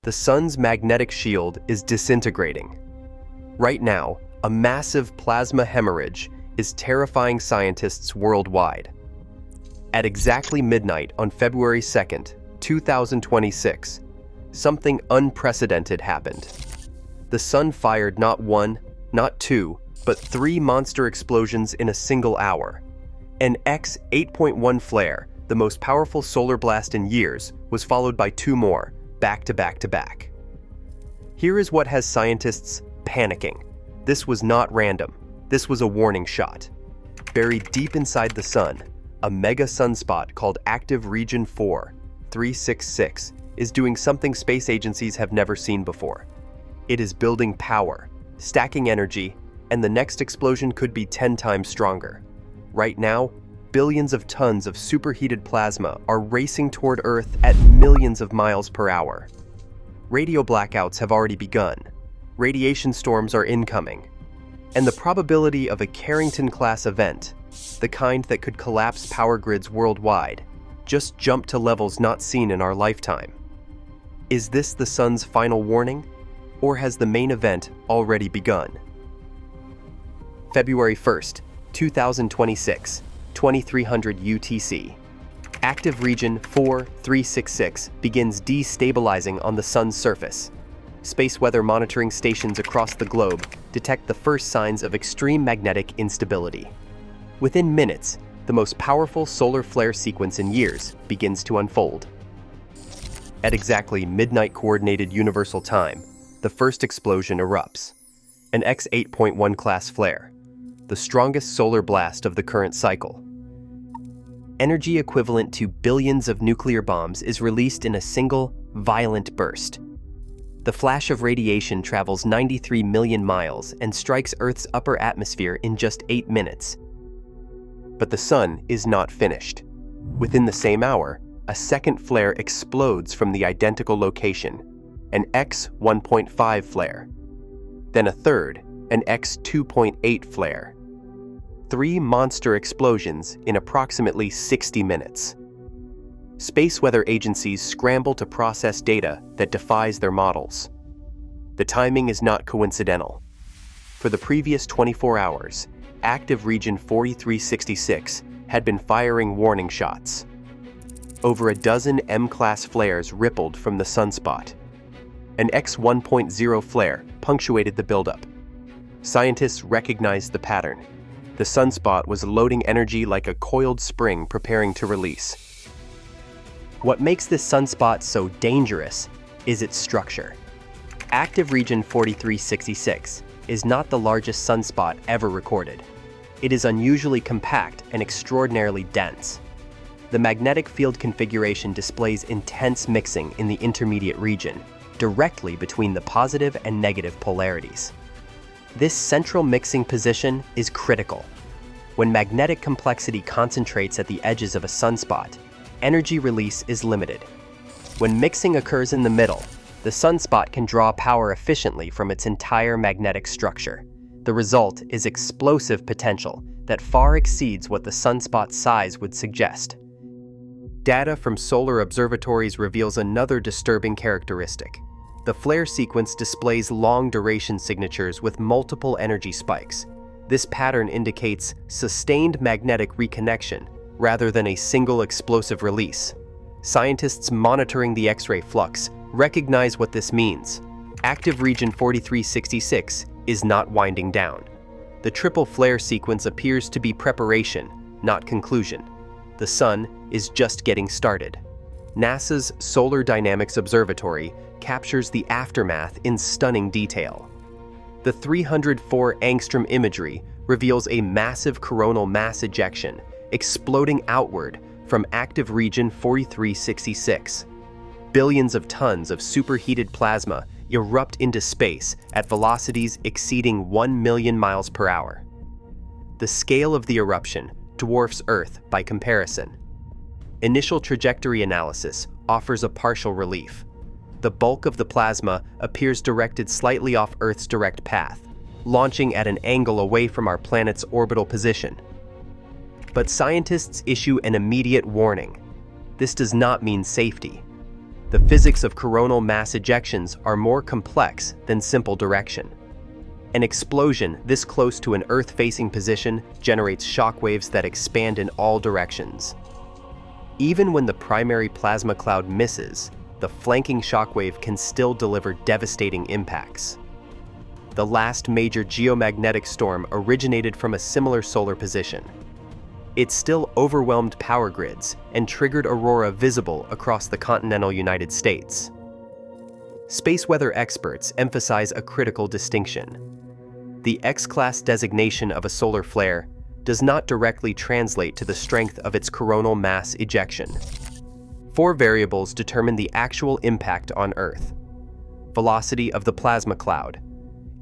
The sun's magnetic shield is disintegrating. Right now, a massive plasma hemorrhage is terrifying scientists worldwide. At exactly midnight on February 2nd, 2026, something unprecedented happened. The sun fired not one, not two, but three monster explosions in a single hour. An X-8.1 flare, the most powerful solar blast in years, was followed by two more, back to back to back. Here is what has scientists panicking. This was not random. This was a warning shot. Buried deep inside the sun, a mega sunspot called Active Region 4-366 is doing something space agencies have never seen before. It is building power, stacking energy, and the next explosion could be 10 times stronger. Right now, billions of tons of superheated plasma are racing toward Earth at millions of miles per hour. Radio blackouts have already begun. Radiation storms are incoming. And the probability of a Carrington-class event, the kind that could collapse power grids worldwide, just jumped to levels not seen in our lifetime. Is this the sun's final warning? Or has the main event already begun? February 1st, 2026. 2300 UTC. Active Region 4-366 begins destabilizing on the sun's surface. Space weather monitoring stations across the globe detect the first signs of extreme magnetic instability. Within minutes, the most powerful solar flare sequence in years begins to unfold. At exactly midnight Coordinated Universal Time, the first explosion erupts. An X-8.1 class flare, the strongest solar blast of the current cycle. Energy equivalent to billions of nuclear bombs is released in a single, violent burst. The flash of radiation travels 93 million miles and strikes Earth's upper atmosphere in just 8 minutes. But the sun is not finished. Within the same hour, a second flare explodes from the identical location, an X-1.5 flare. Then a third, an X-2.8 flare. 3 monster explosions in approximately 60 minutes. Space weather agencies scramble to process data that defies their models. The timing is not coincidental. For the previous 24 hours, Active Region 4366 had been firing warning shots. Over a dozen M-class flares rippled from the sunspot. An X-1.0 flare punctuated the buildup. Scientists recognized the pattern. The sunspot was loading energy like a coiled spring preparing to release. What makes this sunspot so dangerous is its structure. Active Region 4366 is not the largest sunspot ever recorded. It is unusually compact and extraordinarily dense. The magnetic field configuration displays intense mixing in the intermediate region, directly between the positive and negative polarities. This central mixing position is critical. When magnetic complexity concentrates at the edges of a sunspot, energy release is limited. When mixing occurs in the middle, the sunspot can draw power efficiently from its entire magnetic structure. The result is explosive potential that far exceeds what the sunspot's size would suggest. Data from solar observatories reveals another disturbing characteristic. The flare sequence displays long-duration signatures with multiple energy spikes. This pattern indicates sustained magnetic reconnection rather than a single explosive release. Scientists monitoring the X-ray flux recognize what this means. Active Region 4366 is not winding down. The triple flare sequence appears to be preparation, not conclusion. The sun is just getting started. NASA's Solar Dynamics Observatory captures the aftermath in stunning detail. The 304 angstrom imagery reveals a massive coronal mass ejection exploding outward from Active Region 4366. Billions of tons of superheated plasma erupt into space at velocities exceeding 1 million miles per hour. The scale of the eruption dwarfs Earth by comparison. Initial trajectory analysis offers a partial relief. The bulk of the plasma appears directed slightly off Earth's direct path, launching at an angle away from our planet's orbital position. But scientists issue an immediate warning. This does not mean safety. The physics of coronal mass ejections are more complex than simple direction. An explosion this close to an Earth-facing position generates shockwaves that expand in all directions. Even when the primary plasma cloud misses, the flanking shockwave can still deliver devastating impacts. The last major geomagnetic storm originated from a similar solar position. It still overwhelmed power grids and triggered aurora visible across the continental United States. Space weather experts emphasize a critical distinction. The X-class designation of a solar flare does not directly translate to the strength of its coronal mass ejection. 4 variables determine the actual impact on Earth: velocity of the plasma cloud,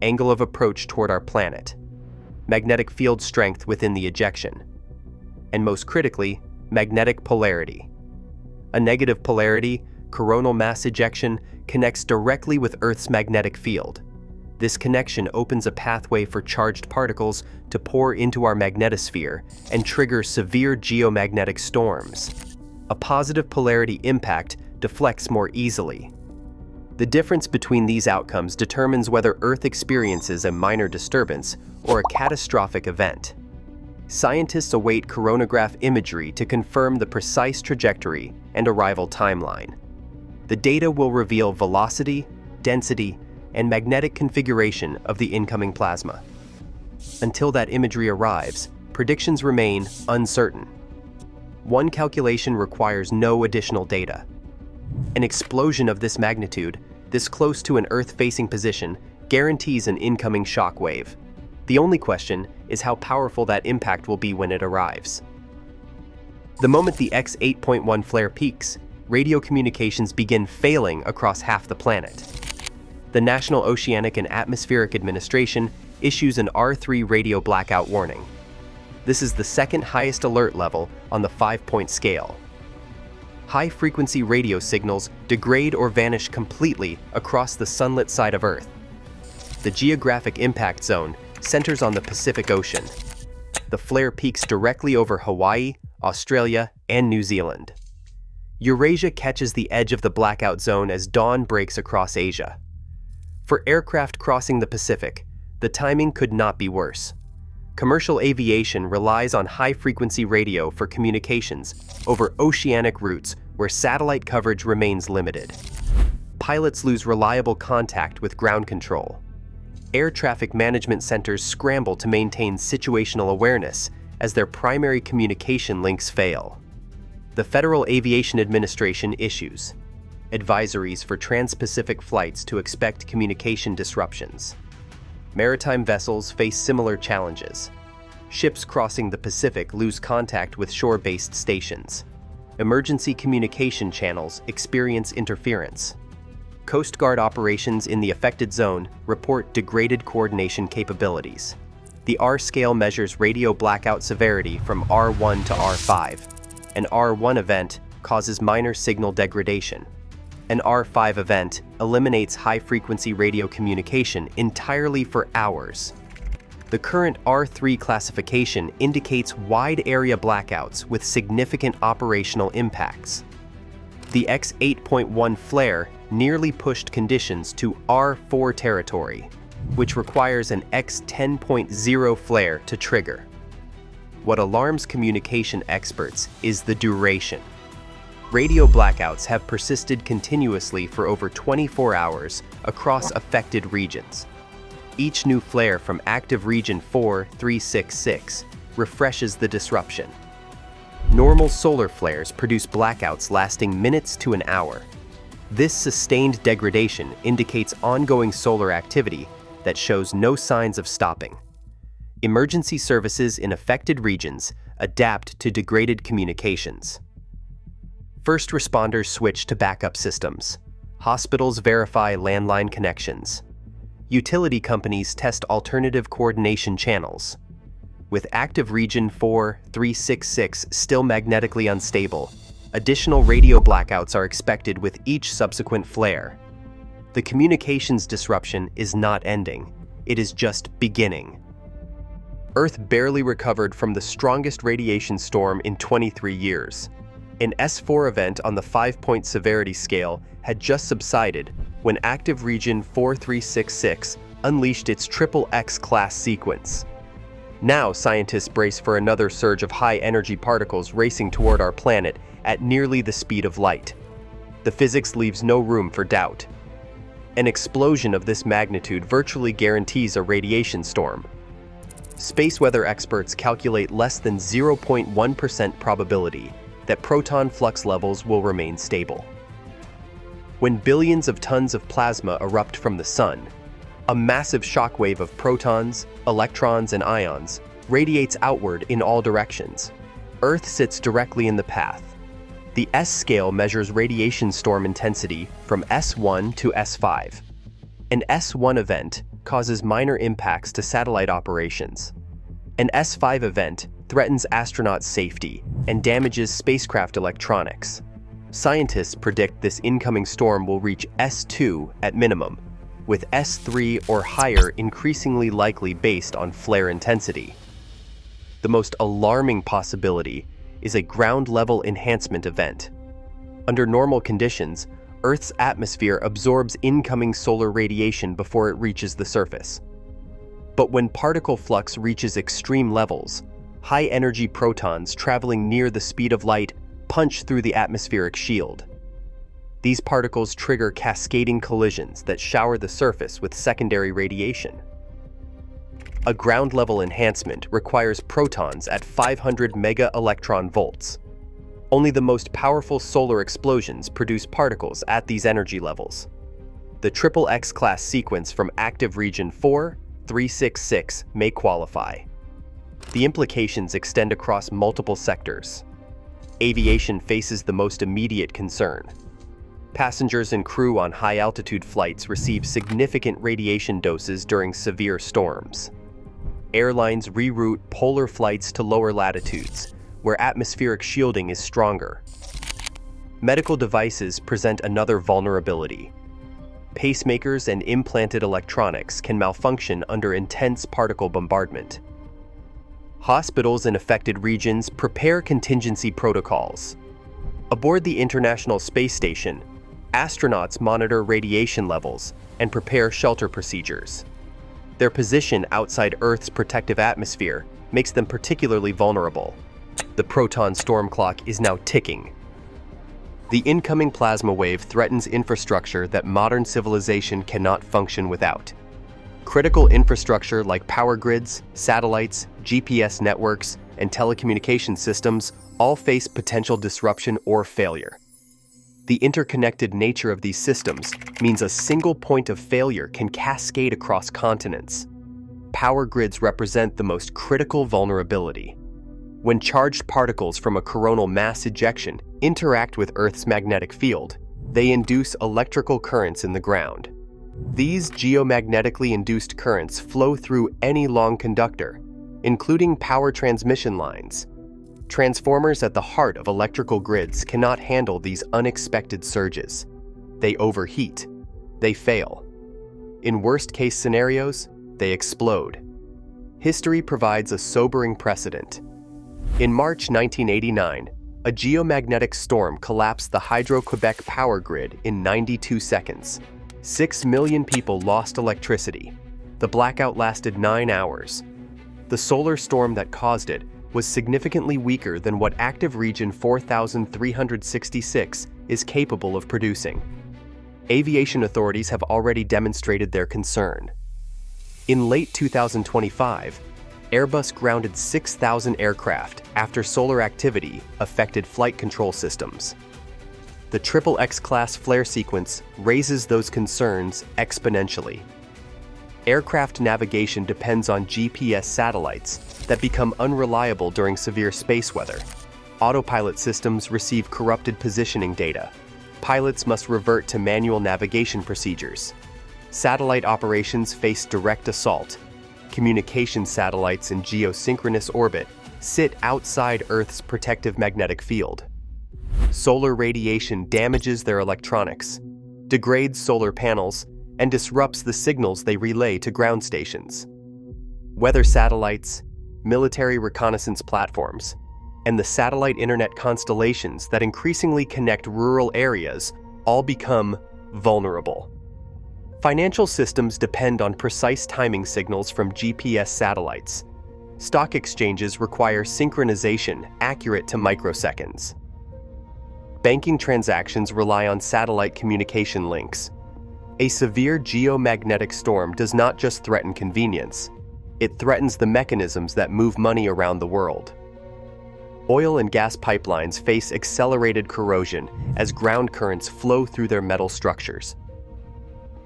angle of approach toward our planet, magnetic field strength within the ejection, and most critically, magnetic polarity. A negative polarity, coronal mass ejection, connects directly with Earth's magnetic field. This connection opens a pathway for charged particles to pour into our magnetosphere and trigger severe geomagnetic storms. A positive polarity impact deflects more easily. The difference between these outcomes determines whether Earth experiences a minor disturbance or a catastrophic event. Scientists await coronagraph imagery to confirm the precise trajectory and arrival timeline. The data will reveal velocity, density, and magnetic configuration of the incoming plasma. Until that imagery arrives, predictions remain uncertain. One calculation requires no additional data. An explosion of this magnitude, this close to an Earth-facing position, guarantees an incoming shock wave. The only question is how powerful that impact will be when it arrives. The moment the X8.1 flare peaks, radio communications begin failing across half the planet. The National Oceanic and Atmospheric Administration issues an R3 radio blackout warning. This is the second highest alert level on the 5-point scale. High-frequency radio signals degrade or vanish completely across the sunlit side of Earth. The geographic impact zone centers on the Pacific Ocean. The flare peaks directly over Hawaii, Australia, and New Zealand. Eurasia catches the edge of the blackout zone as dawn breaks across Asia. For aircraft crossing the Pacific, the timing could not be worse. Commercial aviation relies on high-frequency radio for communications over oceanic routes where satellite coverage remains limited. Pilots lose reliable contact with ground control. Air traffic management centers scramble to maintain situational awareness as their primary communication links fail. The Federal Aviation Administration issues advisories for trans-Pacific flights to expect communication disruptions. Maritime vessels face similar challenges. Ships crossing the Pacific lose contact with shore-based stations. Emergency communication channels experience interference. Coast Guard operations in the affected zone report degraded coordination capabilities. The R scale measures radio blackout severity from R1 to R5. An R1 event causes minor signal degradation. An R5 event eliminates high-frequency radio communication entirely for hours. The current R3 classification indicates wide-area blackouts with significant operational impacts. The X8.1 flare nearly pushed conditions to R4 territory, which requires an X10.0 flare to trigger. What alarms communication experts is the duration. Radio blackouts have persisted continuously for over 24 hours across affected regions. Each new flare from active region 4366 refreshes the disruption. Normal solar flares produce blackouts lasting minutes to an hour. This sustained degradation indicates ongoing solar activity that shows no signs of stopping. Emergency services in affected regions adapt to degraded communications. First responders switch to backup systems. Hospitals verify landline connections. Utility companies test alternative coordination channels. With active region 4366 still magnetically unstable, additional radio blackouts are expected with each subsequent flare. The communications disruption is not ending, it is just beginning. Earth barely recovered from the strongest radiation storm in 23 years. An S4 event on the 5-point severity scale had just subsided when active region 4366 unleashed its triple X-class sequence. Now scientists brace for another surge of high-energy particles racing toward our planet at nearly the speed of light. The physics leaves no room for doubt. An explosion of this magnitude virtually guarantees a radiation storm. Space weather experts calculate less than 0.1% probability that proton flux levels will remain stable. When billions of tons of plasma erupt from the Sun, a massive shockwave of protons, electrons, and ions radiates outward in all directions. Earth sits directly in the path. The S scale measures radiation storm intensity from S1 to S5. An S1 event causes minor impacts to satellite operations. An S5 event threatens astronaut safety and damages spacecraft electronics. Scientists predict this incoming storm will reach S2 at minimum, with S3 or higher increasingly likely based on flare intensity. The most alarming possibility is a ground-level enhancement event. Under normal conditions, Earth's atmosphere absorbs incoming solar radiation before it reaches the surface. But when particle flux reaches extreme levels, high-energy protons traveling near the speed of light punch through the atmospheric shield. These particles trigger cascading collisions that shower the surface with secondary radiation. A ground-level enhancement requires protons at 500 mega-electron volts. Only the most powerful solar explosions produce particles at these energy levels. The triple X-class sequence from active region 4366 may qualify. The implications extend across multiple sectors. Aviation faces the most immediate concern. Passengers and crew on high-altitude flights receive significant radiation doses during severe storms. Airlines reroute polar flights to lower latitudes, where atmospheric shielding is stronger. Medical devices present another vulnerability. Pacemakers and implanted electronics can malfunction under intense particle bombardment. Hospitals in affected regions prepare contingency protocols. Aboard the International Space Station, astronauts monitor radiation levels and prepare shelter procedures. Their position outside Earth's protective atmosphere makes them particularly vulnerable. The proton storm clock is now ticking. The incoming plasma wave threatens infrastructure that modern civilization cannot function without. Critical infrastructure like power grids, satellites, GPS networks, and telecommunication systems all face potential disruption or failure. The interconnected nature of these systems means a single point of failure can cascade across continents. Power grids represent the most critical vulnerability. When charged particles from a coronal mass ejection interact with Earth's magnetic field, they induce electrical currents in the ground. These geomagnetically induced currents flow through any long conductor, including power transmission lines. Transformers at the heart of electrical grids cannot handle these unexpected surges. They overheat. They fail. In worst-case scenarios, they explode. History provides a sobering precedent. In March 1989, a geomagnetic storm collapsed the Hydro-Quebec power grid in 92 seconds. 6 million people lost electricity. The blackout lasted 9 hours. The solar storm that caused it was significantly weaker than what active region 4366 is capable of producing. Aviation authorities have already demonstrated their concern. In late 2025, Airbus grounded 6,000 aircraft after solar activity affected flight control systems. The triple X-class flare sequence raises those concerns exponentially. Aircraft navigation depends on GPS satellites that become unreliable during severe space weather. Autopilot systems receive corrupted positioning data. Pilots must revert to manual navigation procedures. Satellite operations face direct assault. Communication satellites in geosynchronous orbit sit outside Earth's protective magnetic field. Solar radiation damages their electronics, degrades solar panels, and disrupts the signals they relay to ground stations. Weather satellites, military reconnaissance platforms, and the satellite internet constellations that increasingly connect rural areas all become vulnerable. Financial systems depend on precise timing signals from GPS satellites. Stock exchanges require synchronization accurate to microseconds. Banking transactions rely on satellite communication links. A severe geomagnetic storm does not just threaten convenience, it threatens the mechanisms that move money around the world. Oil and gas pipelines face accelerated corrosion as ground currents flow through their metal structures.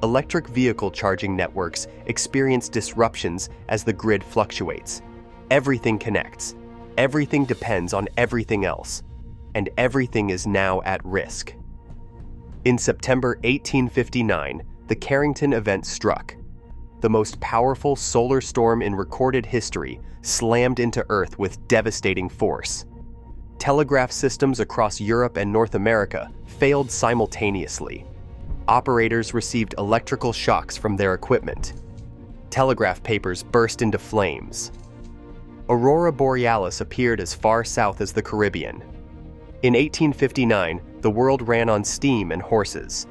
Electric vehicle charging networks experience disruptions as the grid fluctuates. Everything connects. Everything depends on everything else. And everything is now at risk. In September 1859, the Carrington event struck. The most powerful solar storm in recorded history slammed into Earth with devastating force. Telegraph systems across Europe and North America failed simultaneously. Operators received electrical shocks from their equipment. Telegraph papers burst into flames. Aurora Borealis appeared as far south as the Caribbean. In 1859, the world ran on steam and horses.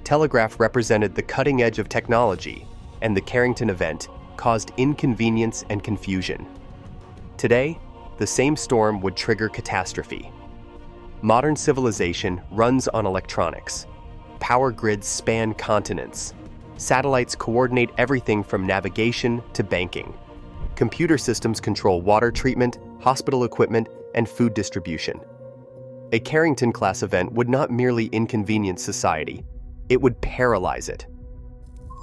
Telegraph represented the cutting edge of technology, and the Carrington event caused inconvenience and confusion. Today, the same storm would trigger catastrophe. Modern civilization runs on electronics. Power grids span continents. Satellites coordinate everything from navigation to banking. Computer systems control water treatment, hospital equipment, and food distribution. A Carrington-class event would not merely inconvenience society, it would paralyze it.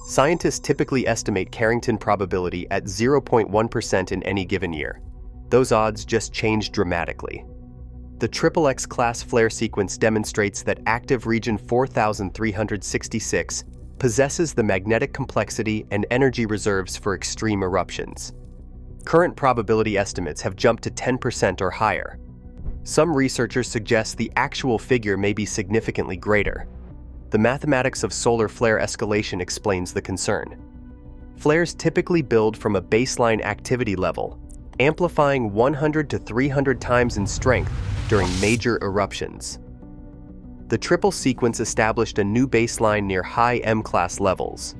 Scientists typically estimate Carrington probability at 0.1% in any given year. Those odds just change dramatically. The XXX class flare sequence demonstrates that active region 4366 possesses the magnetic complexity and energy reserves for extreme eruptions. Current probability estimates have jumped to 10% or higher. Some researchers suggest the actual figure may be significantly greater. The mathematics of solar flare escalation explains the concern. Flares typically build from a baseline activity level, amplifying 100 to 300 times in strength during major eruptions. The triple sequence established a new baseline near high M-class levels.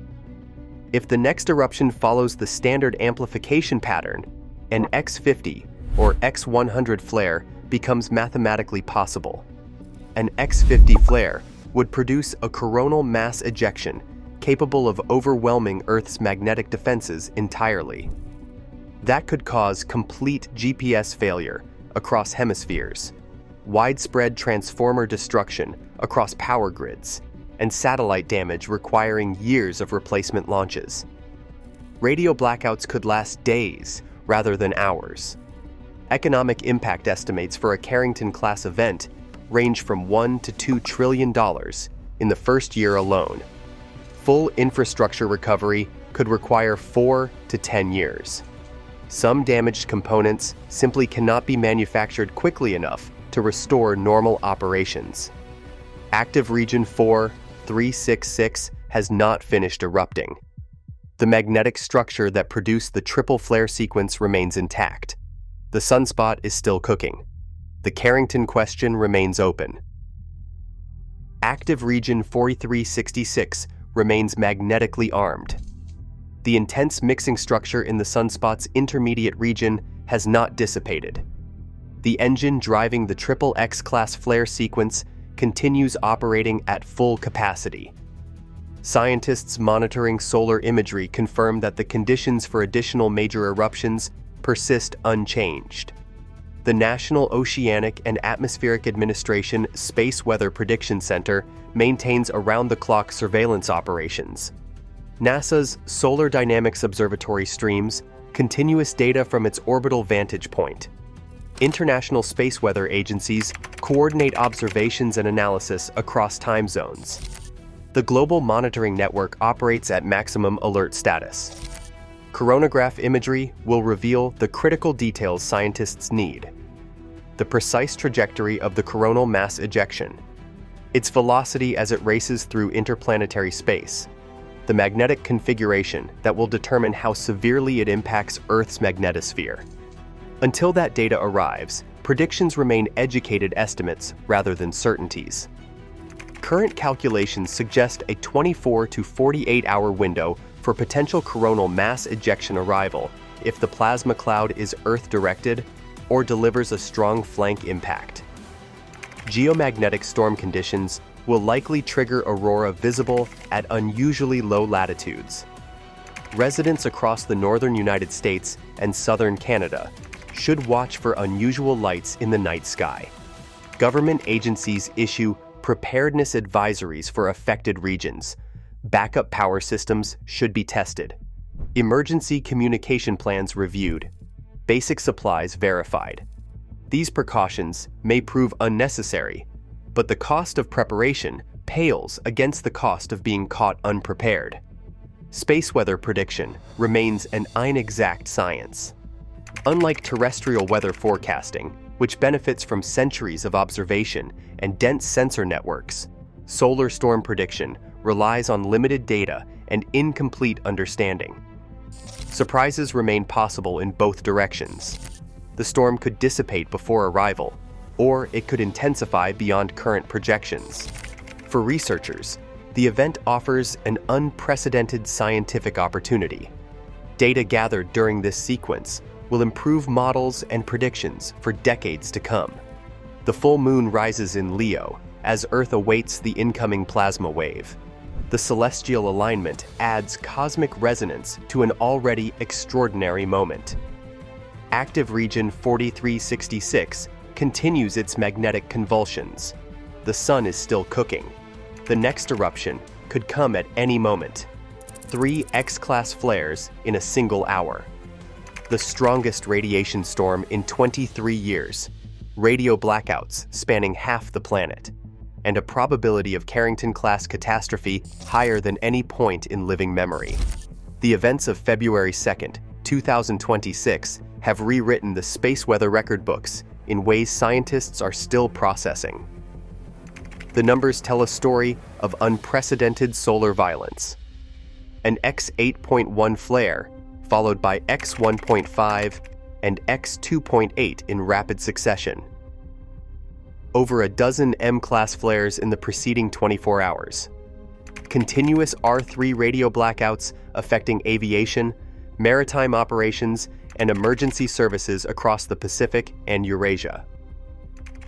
If the next eruption follows the standard amplification pattern, an X50 or X100 flare becomes mathematically possible. An X50 flare would produce a coronal mass ejection capable of overwhelming Earth's magnetic defenses entirely. That could cause complete GPS failure across hemispheres, widespread transformer destruction across power grids, and satellite damage requiring years of replacement launches. Radio blackouts could last days rather than hours. Economic impact estimates for a Carrington-class event range from $1 to $2 trillion in the first year alone. Full infrastructure recovery could require 4 to 10 years. Some damaged components simply cannot be manufactured quickly enough to restore normal operations. Active Region 4366 has not finished erupting. The magnetic structure that produced the triple flare sequence remains intact. The sunspot is still cooking. The Carrington question remains open. Active Region 4366 remains magnetically armed. The intense mixing structure in the sunspot's intermediate region has not dissipated. The engine driving the XXX class flare sequence continues operating at full capacity. Scientists monitoring solar imagery confirm that the conditions for additional major eruptions persist unchanged. The National Oceanic and Atmospheric Administration Space Weather Prediction Center maintains around-the-clock surveillance operations. NASA's Solar Dynamics Observatory streams continuous data from its orbital vantage point. International space weather agencies coordinate observations and analysis across time zones. The global monitoring network operates at maximum alert status. Coronagraph imagery will reveal the critical details scientists need: the precise trajectory of the coronal mass ejection, its velocity as it races through interplanetary space, the magnetic configuration that will determine how severely it impacts Earth's magnetosphere. Until that data arrives, predictions remain educated estimates rather than certainties. Current calculations suggest a 24 to 48-hour window for potential coronal mass ejection arrival if the plasma cloud is Earth-directed or delivers a strong flank impact. Geomagnetic storm conditions will likely trigger aurora visible at unusually low latitudes. Residents across the northern United States and southern Canada should watch for unusual lights in the night sky. Government agencies issue preparedness advisories for affected regions. Backup power systems should be tested. Emergency communication plans reviewed. Basic supplies verified. These precautions may prove unnecessary, but the cost of preparation pales against the cost of being caught unprepared. Space weather prediction remains an inexact science. Unlike terrestrial weather forecasting, which benefits from centuries of observation and dense sensor networks, solar storm prediction relies on limited data and incomplete understanding. Surprises remain possible in both directions. The storm could dissipate before arrival, or it could intensify beyond current projections. For researchers, the event offers an unprecedented scientific opportunity. Data gathered during this sequence will improve models and predictions for decades to come. The full moon rises in Leo as Earth awaits the incoming plasma wave. The celestial alignment adds cosmic resonance to an already extraordinary moment. Active region 4366 continues its magnetic convulsions. The sun is still cooking. The next eruption could come at any moment. 3 X-class flares in a single hour. The strongest radiation storm in 23 years. Radio blackouts spanning half the planet. And a probability of Carrington-class catastrophe higher than any point in living memory. The events of February 2nd, 2026 have rewritten the space weather record books in ways scientists are still processing. The numbers tell a story of unprecedented solar violence. An X8.1 flare, followed by X1.5 and X2.8 in rapid succession. Over a dozen M-class flares in the preceding 24 hours. Continuous R3 radio blackouts affecting aviation, maritime operations, and emergency services across the Pacific and Eurasia.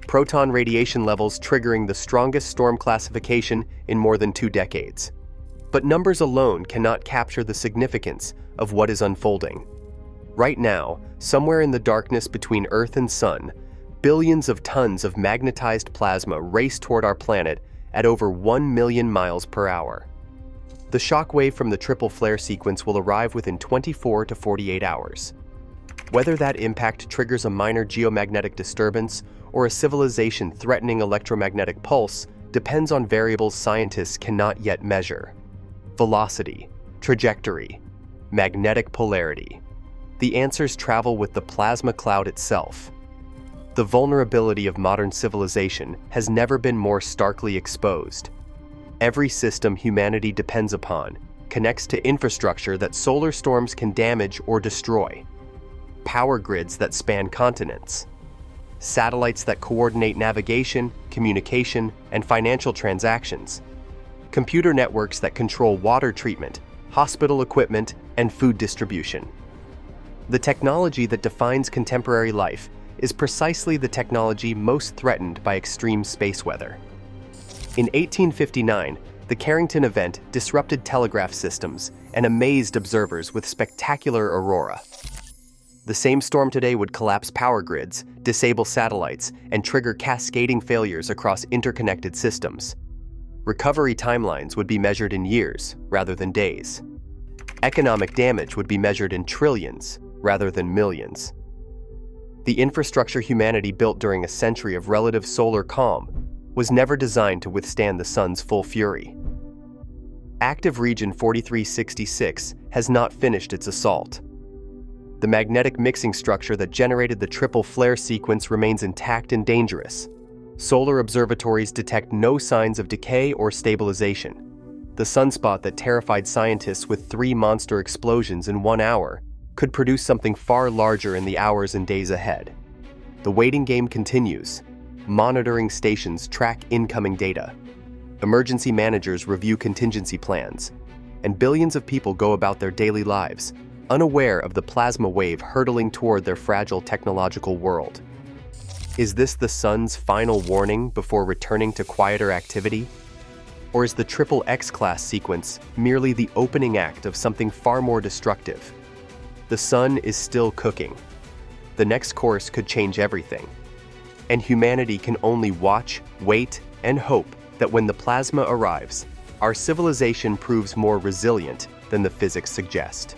Proton radiation levels triggering the strongest storm classification in more than 2 decades. But numbers alone cannot capture the significance of what is unfolding. Right now, somewhere in the darkness between Earth and Sun, billions of tons of magnetized plasma race toward our planet at over 1 million miles per hour. The shockwave from the triple flare sequence will arrive within 24 to 48 hours. Whether that impact triggers a minor geomagnetic disturbance or a civilization-threatening electromagnetic pulse depends on variables scientists cannot yet measure. Velocity, trajectory, magnetic polarity. The answers travel with the plasma cloud itself. The vulnerability of modern civilization has never been more starkly exposed. Every system humanity depends upon connects to infrastructure that solar storms can damage or destroy. Power grids that span continents. Satellites that coordinate navigation, communication, and financial transactions. Computer networks that control water treatment, hospital equipment, and food distribution. The technology that defines contemporary life is precisely the technology most threatened by extreme space weather. In 1859, the Carrington event disrupted telegraph systems and amazed observers with spectacular aurora. The same storm today would collapse power grids, disable satellites, and trigger cascading failures across interconnected systems. Recovery timelines would be measured in years rather than days. Economic damage would be measured in trillions rather than millions. The infrastructure humanity built during a century of relative solar calm was never designed to withstand the sun's full fury. Active region 4366 has not finished its assault. The magnetic mixing structure that generated the triple flare sequence remains intact and dangerous. Solar observatories detect no signs of decay or stabilization. The sunspot that terrified scientists with 3 monster explosions in 1 hour could produce something far larger in the hours and days ahead. The waiting game continues. Monitoring stations track incoming data. Emergency managers review contingency plans. And billions of people go about their daily lives, unaware of the plasma wave hurtling toward their fragile technological world. Is this the sun's final warning before returning to quieter activity? Or is the triple X-class sequence merely the opening act of something far more destructive? The sun is still cooking. The next course could change everything. And humanity can only watch, wait, and hope that when the plasma arrives, our civilization proves more resilient than the physics suggest.